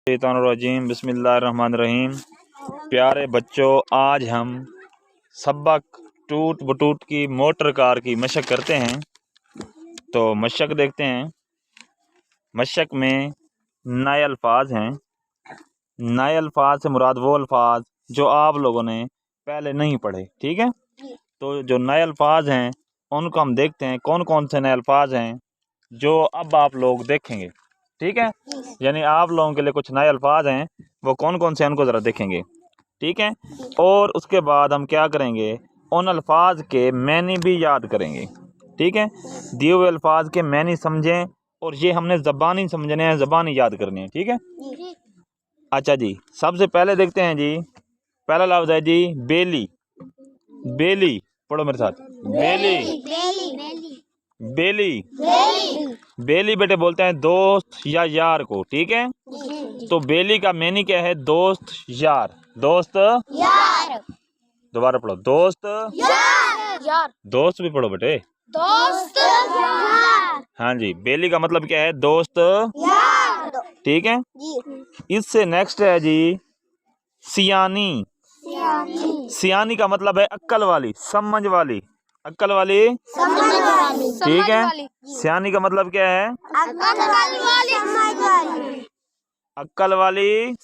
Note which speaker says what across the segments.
Speaker 1: शैतानुर्रजीम बिस्मिल्लाहिर्रहमानिर्रहीम। प्यारे बच्चों, आज हम सबक टूट बटूट की मोटर कार की मशक करते हैं। तो मशक देखते हैं। मशक में नए अल्फाज हैं। नए अल्फाज से मुराद वो अल्फाज जो आप लोगों ने पहले नहीं पढ़े। ठीक है, तो जो नए अल्फाज हैं उनको हम देखते हैं कौन कौन से नए अल्फाज हैं जो अब आप लोग देखेंगे। ठीक है, यानी आप लोगों के लिए कुछ नए अल्फाज हैं, वो कौन कौन से हैं उनको ज़रा देखेंगे। ठीक है, और उसके बाद हम क्या करेंगे, उन अल्फाज के मैनी भी याद करेंगे। ठीक है, दिए हुए अल्फाज के मैनी समझें और ये हमने ज़बानी समझने हैं, ज़बानी याद करनी है। ठीक है, अच्छा जी, सबसे पहले देखते हैं जी। पहला लफ्ज़ है जी बेली। बेली पढ़ो मेरे साथ। बेली बेली बेली बेटे बोलते हैं दोस्त या यार को। ठीक है, तो बेली का मैनी क्या है? दोस्त यार। दोस्त यार। दोबारा पढ़ो, दोस्त यार। दोस्त भी पढ़ो बेटे। दोस्त यार। हाँ जी, बेली का मतलब क्या है? दोस्त यार। ठीक है, इससे नेक्स्ट है जी सियानी। सियानी का मतलब है अक्ल वाली, समझ वाली, अक्ल वाली। ठीक है, सियानी का मतलब क्या है? अक्ल वाली,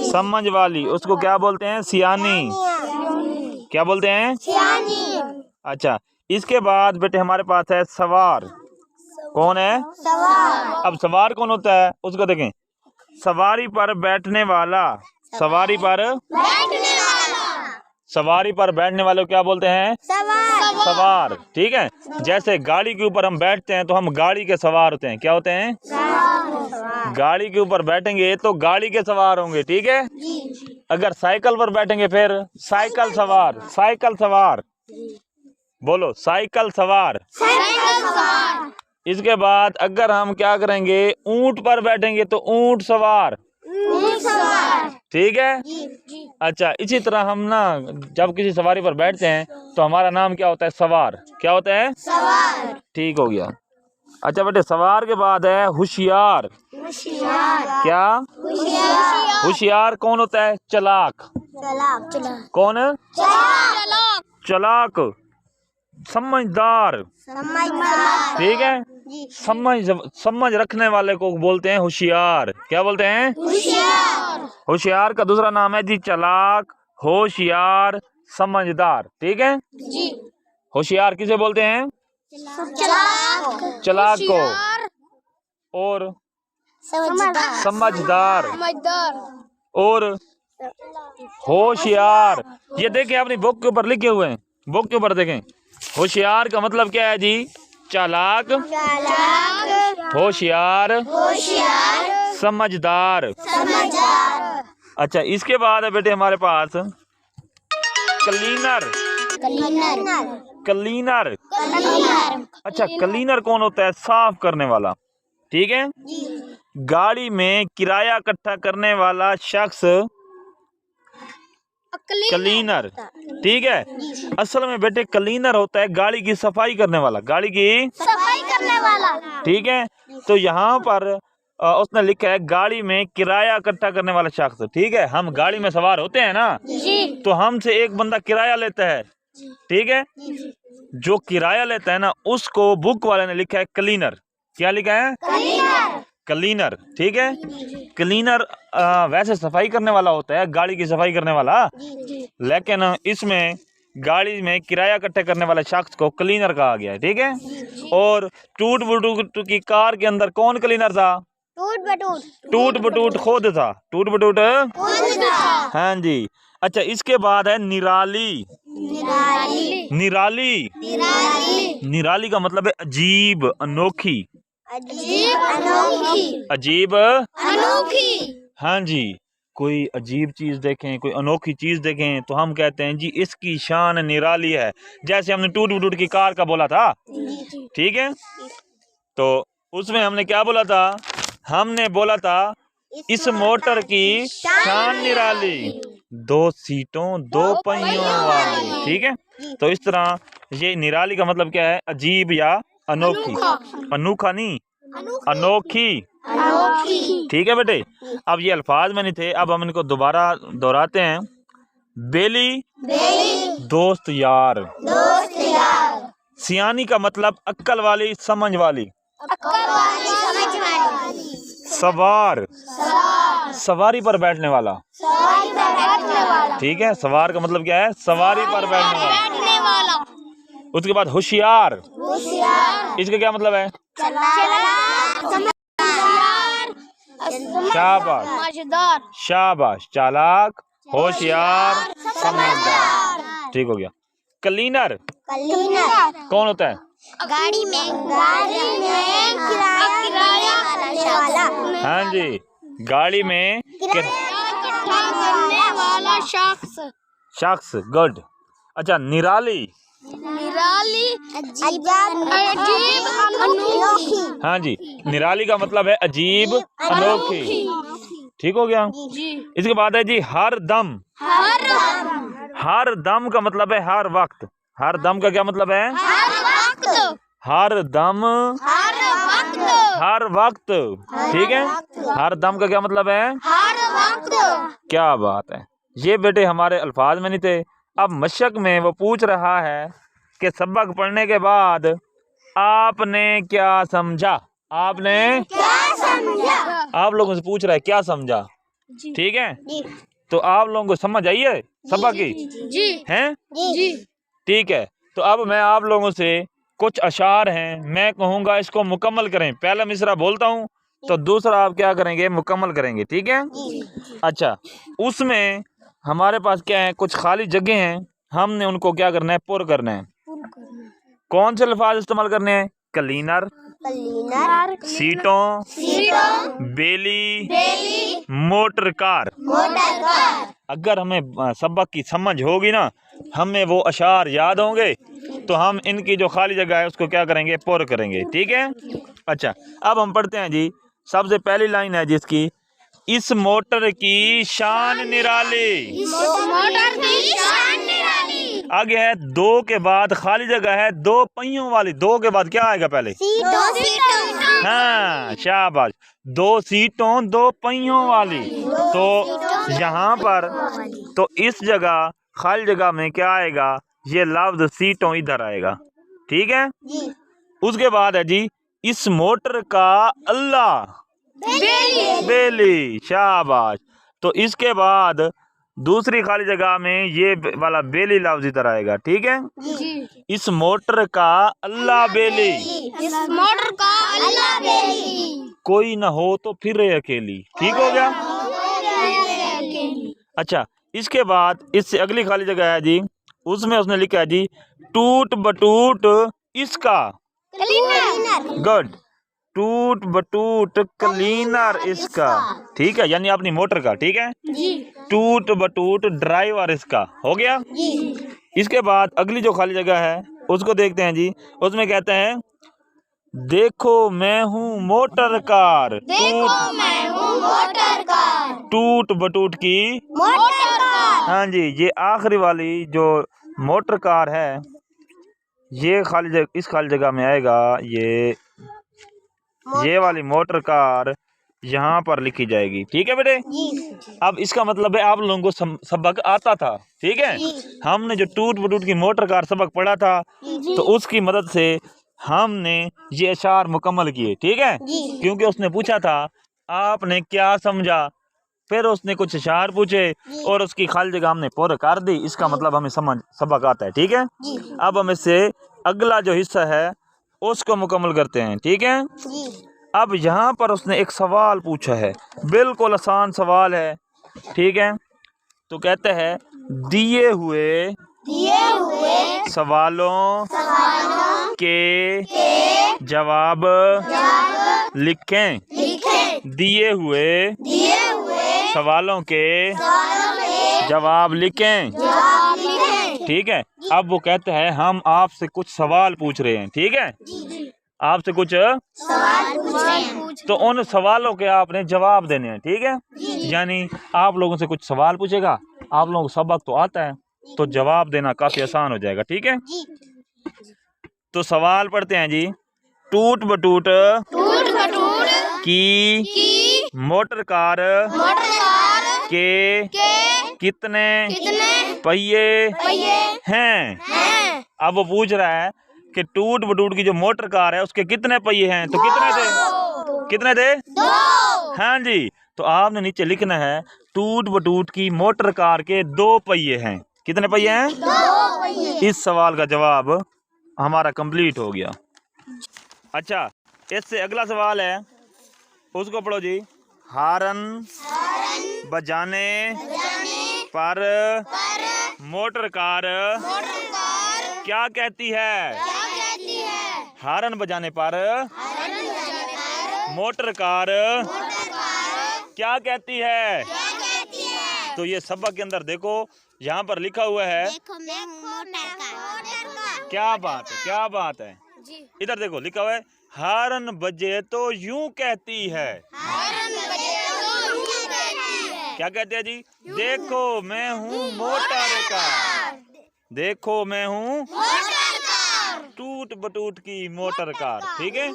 Speaker 1: समझ वाली। उसको क्या बोलते हैं? सियानी। क्या बोलते हैं? सियानी। अच्छा, इसके बाद बेटे हमारे पास है सवार। कौन है? सवार। अब सवार कौन होता है उसको देखें। सवारी पर बैठने वाला। सवारी पर बैठने वाला। सवारी पर बैठने वाले को क्या बोलते हैं? सवार। सवार। ठीक है, जैसे गाड़ी के ऊपर हम बैठते हैं तो हम गाड़ी के सवार होते हैं। क्या होते हैं? सवार। गाड़ी के ऊपर बैठेंगे तो गाड़ी के सवार होंगे। ठीक है, अगर साइकिल पर बैठेंगे फिर साइकिल सवार। साइकिल सवार बोलो, साइकिल सवार। साइकिल सवार। इसके बाद अगर हम क्या करेंगे, ऊंट पर बैठेंगे तो ऊंट सवार। ऊंट सवार। ठीक है, अच्छा, इसी तरह हम ना जब किसी सवारी पर बैठते हैं तो हमारा नाम क्या होता है? सवार। क्या होता है? सवार। ठीक हो गया। अच्छा बेटे, सवार के बाद है होशियार। होशियार। क्या? होशियार। होशियार कौन होता है? चलाक। चलाक। कौन? चलाक। चलाक, समझदार। ठीक है, समझ रखने वाले को बोलते हैं होशियार। क्या बोलते हैं? होशियार। होशियार का दूसरा नाम है जी चलाक, होशियार, समझदार। ठीक है जी। होशियार किसे बोलते हैं? चलाक को। और समझदार और होशियार। ये देखें अपनी बुक के ऊपर लिखे हुए हैं। बुक के ऊपर देखें, होशियार का मतलब क्या है जी? चालाक, होशियार, समझदार। अच्छा, इसके बाद है बेटे हमारे पास क्लीनर। क्लीनर। अच्छा, क्लीनर कौन होता है? साफ करने वाला। ठीक है, गाड़ी में किराया इकट्ठा करने वाला शख्स क्लीनर। ठीक है, असल में बेटे क्लीनर होता है गाड़ी की सफाई करने वाला। गाड़ी की सफाई करने वाला। ठीक है, तो यहाँ पर उसने लिखा है गाड़ी में किराया इकट्ठा करने वाला शख्स। ठीक है, हम गाड़ी में सवार होते हैं ना जी, तो हमसे एक बंदा किराया लेता है। ठीक है, जो किराया लेता है ना उसको बुक वाले ने लिखा है क्लीनर। क्या लिखा है? क्लीनर। क्लीनर। ठीक है, क्लीनर वैसे सफाई करने वाला होता है, गाड़ी की सफाई करने वाला, लेकिन इसमें गाड़ी में किराया इकट्ठे करने वाले शख्स को क्लीनर कहा गया है। ठीक है, और टूट बटूट की कार के अंदर कौन क्लीनर था? टूट बटूट खुद था। टूट बटूट हाँ जी। अच्छा, इसके बाद है निराली। निराली निराली का मतलब है अजीब, अनोखी। अजीब अनोखी। हाँ जी, कोई अजीब चीज देखें, कोई अनोखी चीज देखें तो हम कहते हैं जी इसकी शान निराली है। जैसे हमने टूट बटूट की कार का बोला था। ठीक है, तो उसमें हमने क्या बोला था? हमने बोला था इस मोटर की शान निराली, 2 सीटों 2 पहियों वाली। ठीक है, तो इस तरह ये निराली का मतलब क्या है? अजीब या अनोखी। अनोखा नहीं, अनोखी। ठीक है बेटे। अब ये अल्फाज में नहीं थे, अब हम इनको दोबारा दोहराते हैं। बेली, दोस्त यार। सियानी का मतलब अक्ल वाली, समझ वाली। सवार, सवारी पर बैठने वाला। ठीक है, सवार का मतलब क्या है? सवारी पर बैठने वाला। उसके बाद होशियार, इसका क्या मतलब है? शाबाश, शाबाश, चालाक, होशियार, समझदार। ठीक हो गया। क्लीनर, कौन होता है?
Speaker 2: गाड़ी में किराया वाला।
Speaker 1: हाँ जी, गाड़ी में
Speaker 2: करने वाला
Speaker 1: शख्स। गुड। अच्छा, निराली।
Speaker 2: अजीब अनोखी।
Speaker 1: हाँ जी, निराली का मतलब है अजीब, अनोखी। ठीक हो गया। इसके बाद है जी हर दम। हर दम का मतलब है हर वक्त। हर दम का क्या मतलब है? हर दम, हर वक्त। ठीक है, हर दम का क्या मतलब है? क्या बात है। ये बेटे हमारे अल्फाज में नहीं थे। अब मशक में वो पूछ रहा है कि सबक पढ़ने के बाद आपने क्या समझा? आपने क्या समझा? आप लोगों से पूछ रहा है क्या समझा। ठीक है, तो आप लोगों को समझ आई है सबक की? हैं? ठीक है, तो अब मैं आप लोगों से कुछ अशार हैं, मैं कहूँगा इसको मुकम्मल करें। पहला मिसरा बोलता हूँ तो दूसरा आप क्या करेंगे? मुकम्मल करेंगे। ठीक है। अच्छा, उसमें हमारे पास क्या है? कुछ खाली जगह हैं, हमने उनको क्या करना है? पुर करना है। कौन से अल्फाज इस्तेमाल करने हैं? क्लीनर, सीटों, बेली, मोटर कार। अगर हमें सबक की समझ होगी ना, हमें वो अशार याद होंगे, तो हम इनकी जो खाली जगह है उसको क्या करेंगे? पुर करेंगे। ठीक है। अच्छा, अब हम पढ़ते हैं जी। सबसे पहली लाइन है जिसकी, इस मोटर की शान निराली। आगे है दो के बाद खाली जगह है दो पहियों वाली। दो के बाद क्या आएगा पहले? हाँ, शाबाश, दो सीटों दो पहियों वाली। तो यहाँ पर तो इस जगह खाली जगह में क्या आएगा? ये लफ्ज सीटों इधर आएगा। ठीक है। उसके बाद है जी, इस मोटर का अल्लाह बेली। शाबाश। तो इसके बाद दूसरी खाली जगह में ये वाला बेली लफ्ज इधर आएगा। ठीक है। इस मोटर का अल्लाह बेली। कोई ना हो तो फिर रहे अकेली। ठीक हो गया। अच्छा, इसके बाद इससे अगली खाली जगह है जी, उसमें उसने लिखा है जी, टूट बटूट इसका। गुड, टूट बटूट क्लीनर इसका। ठीक है, यानी अपनी मोटर का। ठीक है। टूट बटूट ड्राइवर इसका। हो गया। इसके बाद अगली जो खाली जगह है उसको देखते हैं जी। उसमें कहते हैं, देखो मैं हूँ मोटर कार। टूट बटूट की मोटर कार। हाँ जी, ये आखिरी वाली जो मोटर कार है, ये खाली जगह, इस खाली जगह में आएगा। ये वाली मोटर कार यहाँ पर लिखी जाएगी। ठीक है बेटे। अब इसका मतलब है आप लोगों को सबक आता था। ठीक है। हमने जो टूट बटूट की मोटर कार सबक पढ़ा था, तो उसकी मदद से हमने ये अशार मुकम्मल किए। ठीक है। क्योंकि उसने पूछा था आपने क्या समझा, फिर उसने कुछ अशार पूछे और उसकी खाली जगह हमने पूरा कर दी। इसका मतलब हमें सबक आता है। ठीक है। अब हम इससे अगला जो हिस्सा है उसको मुकम्मल करते हैं। ठीक है। अब यहाँ पर उसने एक सवाल पूछा है, बिल्कुल आसान सवाल है। ठीक है। तो कहते हैं, दिए हुए सवालों के जवाब लिखें। दिए हुए सवालों के जवाब लिखें। ठीक है। अब वो कहते हैं, हम आपसे कुछ सवाल पूछ रहे हैं। ठीक है। आपसे कुछ सवाल पूछ रहे हैं, तो उन सवालों के आपने जवाब देने हैं। ठीक है। यानी आप लोगों से कुछ सवाल पूछेगा, आप लोगों को सबक तो आता है, तो जवाब देना काफी आसान हो जाएगा। ठीक है। तो सवाल पढ़ते हैं जी। टूट बटूट की मोटर कार के कितने पहिए हैं। अब वो पूछ रहा है कि टूट बटूट की जो मोटर कार है उसके कितने पहिए हैं, तो कितने थे
Speaker 2: 2।
Speaker 1: हाँ जी। तो आपने नीचे लिखना है टूट बटूट की मोटर कार के 2 पहिए हैं। कितने पहिए हैं?
Speaker 2: 2 पहिए।
Speaker 1: इस सवाल का जवाब हमारा कंप्लीट हो गया। अच्छा, इससे अगला सवाल है, उसको पढ़ो जी। हारन बजाने पर मोटर कार क्या कहती है? हारन बजाने पर मोटर कार क्या कहती है? तो ये सबक के अंदर देखो, यहाँ पर लिखा हुआ है। क्या बात है इधर देखो, लिखा हुआ है हारन बजे तो यूं कहती है। क्या कहते हैं जी? देखो मैं हूँ मोटर कार, देखो मैं हूँ टूट बटूट की मोटर कार। ठीक है,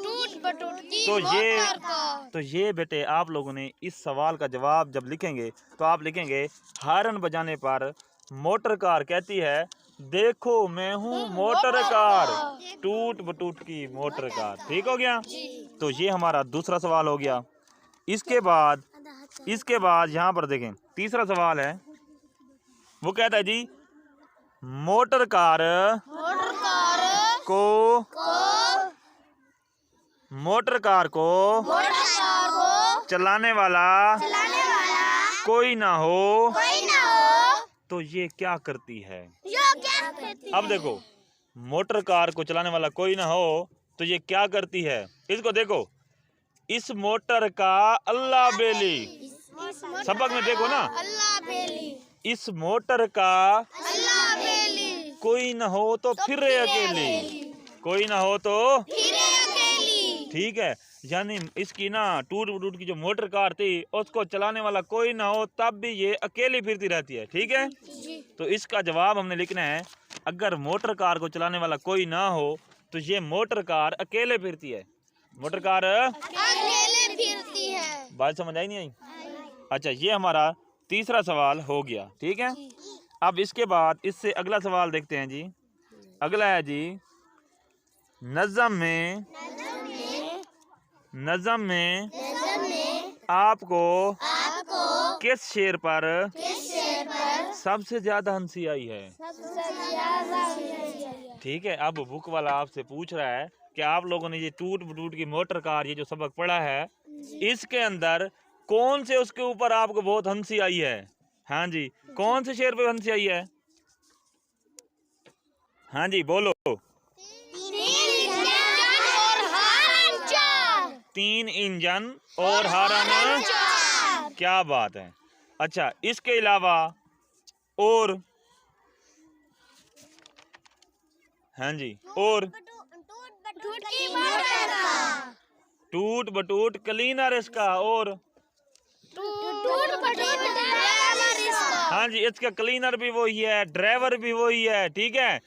Speaker 1: तो ये बेटे आप लोगों ने इस सवाल का जवाब जब लिखेंगे तो आप लिखेंगे हारन बजाने पर मोटर कार कहती है देखो मैं हूँ मोटर कार, टूट बटूट की मोटर कार। ठीक हो गया। तो ये हमारा दूसरा सवाल हो गया। इसके बाद यहाँ पर देखें, तीसरा सवाल है, वो कहता है जी मोटर कार को चलाने वाला कोई ना हो तो ये क्या करती है? अब देखो, मोटर कार को चलाने वाला कोई ना हो तो ये क्या करती है? इसको देखो, इस मोटर का अल्लाह बेली, सबक में देखो ना, इस मोटर का कोई ना हो तो फिर अकेली, कोई ना हो तो ठीक है। यानी इसकी ना टूट बटूट की जो मोटर कार थी उसको चलाने वाला कोई ना हो तब भी ये अकेली फिरती रहती है। ठीक है, तो इसका जवाब हमने लिखना है, अगर मोटर कार को चलाने वाला कोई ना हो तो ये मोटर कार अकेले फिरती है। मोटर कार अकेले फिरती है। बात समझ आई नहीं आई? अच्छा, ये हमारा तीसरा सवाल हो गया। ठीक है, अब इसके बाद इससे अगला सवाल देखते हैं जी। अगला है जी, नज़म में आपको किस शेर पर सबसे ज्यादा हंसी आई है? ठीक है, अब बुक वाला आपसे पूछ रहा है कि आप लोगों ने ये टूट बटूट की मोटर कार ये जो सबक पढ़ा है इसके अंदर कौन से उसके ऊपर आपको बहुत हंसी आई है? हाँ जी, कौन से शेर पे हंसी आई है? हाँ जी बोलो। 3 इंजन और हारन। क्या बात है। अच्छा, इसके अलावा और? हाँ जी, और? टूट बटूट क्लीनर इसका, और? हाँ जी, इसका क्लीनर भी वही है, ड्राइवर भी वही है। ठीक है,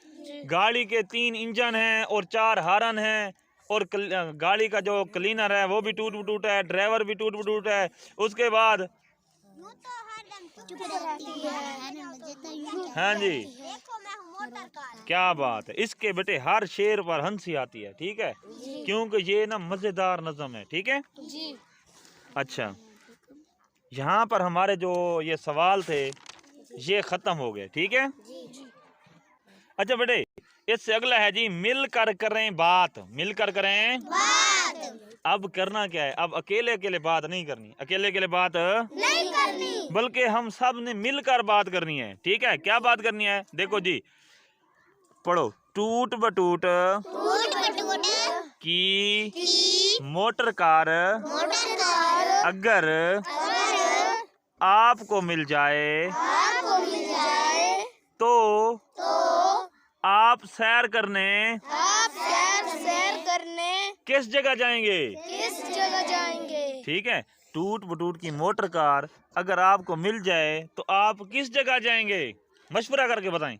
Speaker 1: गाड़ी के 3 इंजन हैं और 4 हारन हैं, और गाड़ी का जो क्लीनर है वो भी टूट बटूट है, ड्राइवर भी टूट बटूट है। उसके बाद हाँ जी, क्या बात है, इसके बेटे हर शेर पर हंसी आती है। ठीक है, क्योंकि ये ना मजेदार नज़म है। ठीक है जी। अच्छा, यहाँ पर हमारे जो ये सवाल थे ये खत्म हो गए। ठीक है। अच्छा बेटे, इससे अगला है जी मिलकर करें बात। मिलकर करें बात। अब करना क्या है? अब अकेले अकेले बात नहीं करनी, अकेले अकेले बात नहीं करनी, बल्कि हम सब ने मिलकर बात करनी है। ठीक है, क्या बात करनी है? देखो जी, पढ़ो। टूट बटूट की मोटर कार अगर आपको मिल जाए तो आप सैर करने किस जगह जाएंगे? ठीक है, टूट बटूट की मोटर कार अगर आपको मिल जाए तो आप किस जगह जाएंगे? मशवरा करके बताएं।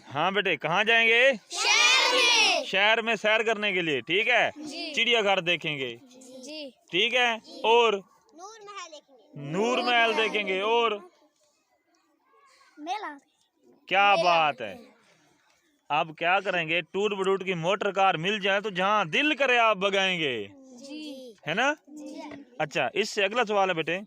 Speaker 1: हाँ बेटे, कहाँ जाएंगे? शहर में सैर करने के लिए। ठीक है, चिड़ियाघर देखेंगे,
Speaker 2: जी।
Speaker 1: ठीक है, और
Speaker 2: नूर महल देखेंगे।
Speaker 1: नूर महल देखेंगे, और
Speaker 2: मेला।
Speaker 1: क्या बात है। अब क्या करेंगे, टूट बटूट की मोटर कार मिल जाए तो जहाँ दिल करे आप भगाएंगे,
Speaker 2: जी।
Speaker 1: है ना।
Speaker 2: जी।
Speaker 1: अच्छा, इससे अगला सवाल है बेटे,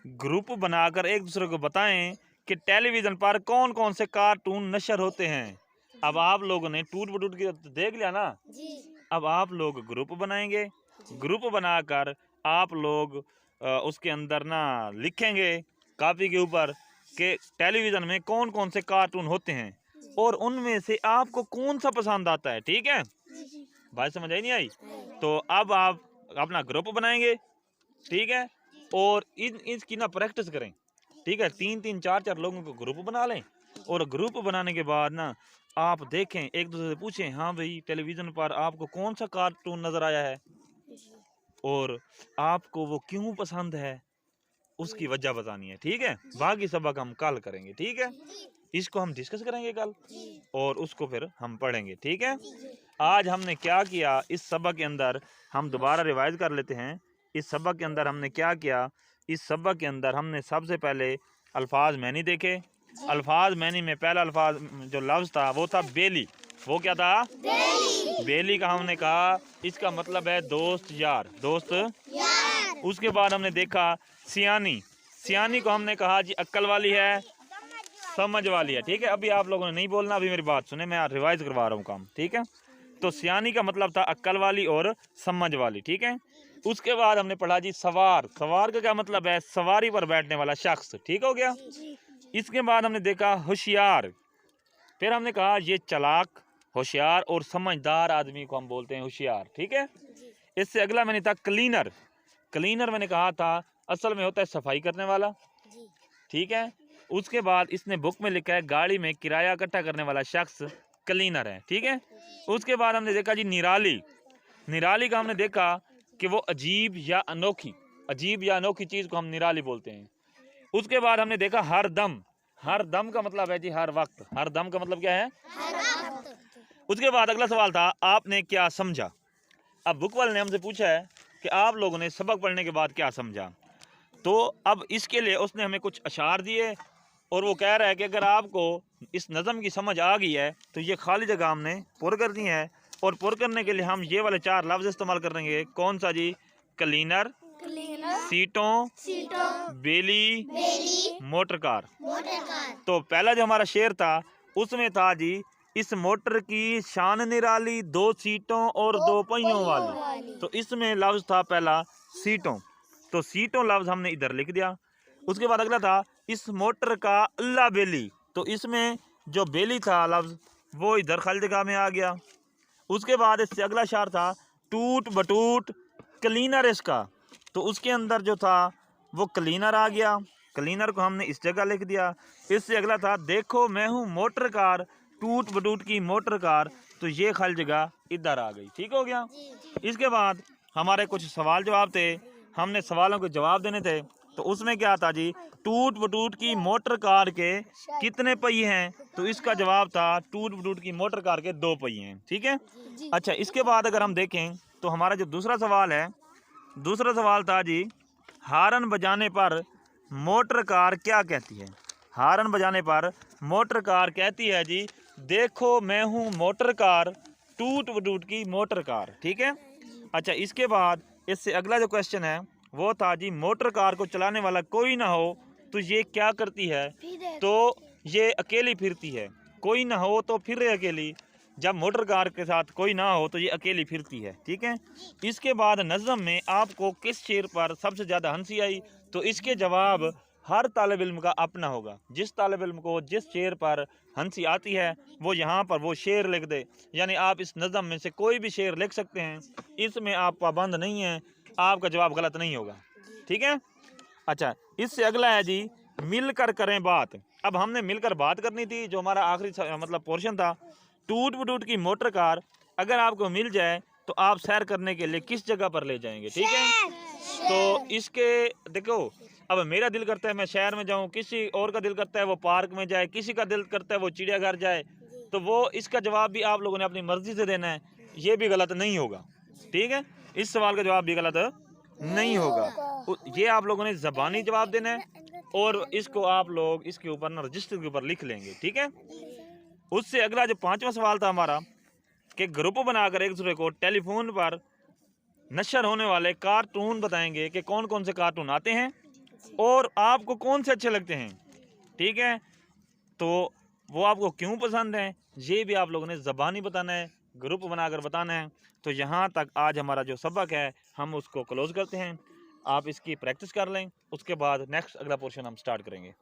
Speaker 1: ग्रुप बनाकर एक दूसरे को बताएं कि टेलीविजन पर कौन कौन से कार्टून नशर होते हैं। अब आप लोगों ने टूट बटूट की तो देख लिया ना,
Speaker 2: जी।
Speaker 1: अब आप लोग ग्रुप बनाएंगे, ग्रुप बनाकर आप लोग उसके अंदर ना लिखेंगे कॉपी के ऊपर कि टेलीविजन में कौन कौन से कार्टून होते हैं और उनमें से आपको कौन सा पसंद आता है, ठीक है। बात समझ आई नहीं आई? तो अब आप अपना ग्रुप बनाएंगे, ठीक है, और इसकी ना प्रैक्टिस करें, ठीक है। 3-3 4-4 लोगों को ग्रुप बना लें और ग्रुप बनाने के बाद ना आप देखें, एक दूसरे से पूछें, हाँ भाई टेलीविज़न पर आपको कौन सा कार्टून नज़र आया है और आपको वो क्यों पसंद है, उसकी वजह बतानी है, ठीक है। बाकी सबक हम कल करेंगे, ठीक है। इसको हम डिस्कस करेंगे कल और उसको फिर हम पढ़ेंगे, ठीक है। आज हमने क्या किया इस सबक के अंदर, हम दोबारा रिवाइज कर लेते हैं। इस सबक के अंदर हमने क्या किया, इस सबक के अंदर हमने सबसे पहले अल्फाज मैनी देखे। अल्फाज मैनी में पहला अल्फाज जो लफ्ज़ था वो था बेली। वो क्या था? बेली का हमने कहा इसका मतलब है दोस्त, यार, दोस्त यार। उसके बाद हमने देखा सियानी। सियानी को हमने कहा जी अक्ल वाली है, समझ वाली है, ठीक है। अभी आप लोगों ने नहीं बोलना, अभी मेरी बात सुने, मैं रिवाइज करवा रहा हूँ काम, ठीक है। तो सियानी का मतलब था अक्ल वाली और समझ वाली, ठीक है। उसके बाद हमने पढ़ा जी सवार। सवार का क्या मतलब है? सवारी पर बैठने वाला शख्स, ठीक हो गया। इसके बाद हमने देखा होशियार। फिर हमने कहा ये चालाक, होशियार और समझदार आदमी को हम बोलते हैं होशियार, ठीक है। इससे अगला मैंने था क्लीनर। क्लीनर मैंने कहा था असल में होता है सफाई करने वाला, ठीक है। उसके बाद इसने बुक में लिखा है गाड़ी में किराया इकट्ठा करने वाला शख्स क्लीनर है, ठीक है। उसके बाद हमने देखा जी निराली। निराली का हमने देखा कि वो अजीब या अनोखी चीज़ को हम निराली बोलते हैं। उसके बाद हमने देखा हर दम। हर दम का मतलब है जी हर वक्त। हर दम का मतलब क्या है? उसके बाद अगला सवाल था आपने क्या समझा। अब बुक वाले ने हमसे पूछा है कि आप लोगों ने सबक पढ़ने के बाद क्या समझा। तो अब इसके लिए उसने हमें कुछ अशार दिए और वो कह रहा है कि अगर आपको इस नज़म की समझ आ गई है तो ये खाली जगह हमने पुर करनी है, और पुर करने के लिए हम ये वाले 4 लफ्ज़ इस्तेमाल करेंगे। कौन सा जी? क्लीनर, सीटों, बेली, मोटर कार। तो पहला जो हमारा शेर था उसमें था जी इस मोटर की शान निराली, 2 सीटों और 2 पहियों वाली। तो इसमें लफ्ज़ था पहला सीटों, तो सीटों लफ्ज़ हमने इधर लिख दिया। उसके बाद अगला था इस मोटर का अल्लाह बेली। तो इसमें जो बेली था लफ्ज़ वो इधर खाली जगह में आ गया। उसके बाद इससे अगला शार था टूट बटूट क्लीनर इसका। तो उसके अंदर जो था वो क्लीनर आ गया, क्लीनर को हमने इस जगह लिख दिया। इससे अगला था देखो मैं हूँ मोटर कार, टूट बटूट की मोटर कार। तो ये खाली जगह इधर आ गई, ठीक हो गया। इसके बाद हमारे कुछ सवाल जवाब थे, हमने सवालों के जवाब देने थे। तो उसमें क्या था जी टूट बटूट की मोटर कार के कितने पहिए हैं। तो इसका जवाब था टूट बटूट की मोटर कार के 2 पहिए हैं, ठीक है। अच्छा, इसके बाद अगर हम देखें तो हमारा जो दूसरा सवाल है, दूसरा सवाल था जी हारन बजाने पर मोटर कार क्या कहती है। हारन बजाने पर मोटर कार कहती है जी देखो मैं हूँ मोटर कार, टूट बटूट की मोटर कार, ठीक है। अच्छा, इसके बाद इससे अगला जो क्वेश्चन है वो था जी मोटर कार को चलाने वाला कोई ना हो तो ये क्या करती है। तो ये अकेली फिरती है। कोई ना हो तो फिर रहे अकेली। जब मोटर कार के साथ कोई ना हो तो ये अकेली फिरती है, ठीक है। इसके बाद नज़म में आपको किस शेर पर सबसे ज़्यादा हंसी आई। तो इसके जवाब हर तालिब इल्म का अपना होगा। जिस तालिब इल्म को जिस शेर पर हंसी आती है वो यहाँ पर वो शेर लिख दे। यानी आप इस नज़म में से कोई भी शेर लिख सकते हैं, इसमें आप पाबंद नहीं हैं, आपका जवाब गलत नहीं होगा, ठीक है। अच्छा, इससे अगला है जी मिलकर करें बात। अब हमने मिलकर बात करनी थी, जो हमारा आखिरी मतलब पोर्शन था। टूट बटूट की मोटर कार अगर आपको मिल जाए तो आप सैर करने के लिए किस जगह पर ले जाएंगे, ठीक है। तो इसके देखो, अब मेरा दिल करता है मैं शहर में जाऊं, किसी और का दिल करता है वो पार्क में जाए, किसी का दिल करता है वो चिड़ियाघर जाए। तो वो इसका जवाब भी आप लोगों ने अपनी मर्जी से देना है, ये भी गलत नहीं होगा, ठीक है, इस सवाल का जवाब भी गलत नहीं होगा। ये आप लोगों ने ज़बानी जवाब देना है और इसको आप लोग इसके ऊपर ना रजिस्टर के ऊपर लिख लेंगे। ठीक है, उससे अगला जो 5वां सवाल था हमारा कि ग्रुप बनाकर एक दूसरे को टेलीफोन पर नशर होने वाले कार्टून बताएंगे कि कौन कौन से कार्टून आते हैं और आपको कौन से अच्छे लगते हैं। ठीक है, तो वो आपको क्यों पसंद है ये भी आप लोगों ने ज़बानी बताना है, ग्रुप बनाकर बताना है। तो यहाँ तक आज हमारा जो सबक है हम उसको क्लोज़ करते हैं। आप इसकी प्रैक्टिस कर लें, उसके बाद नेक्स्ट अगला पोर्शन हम स्टार्ट करेंगे।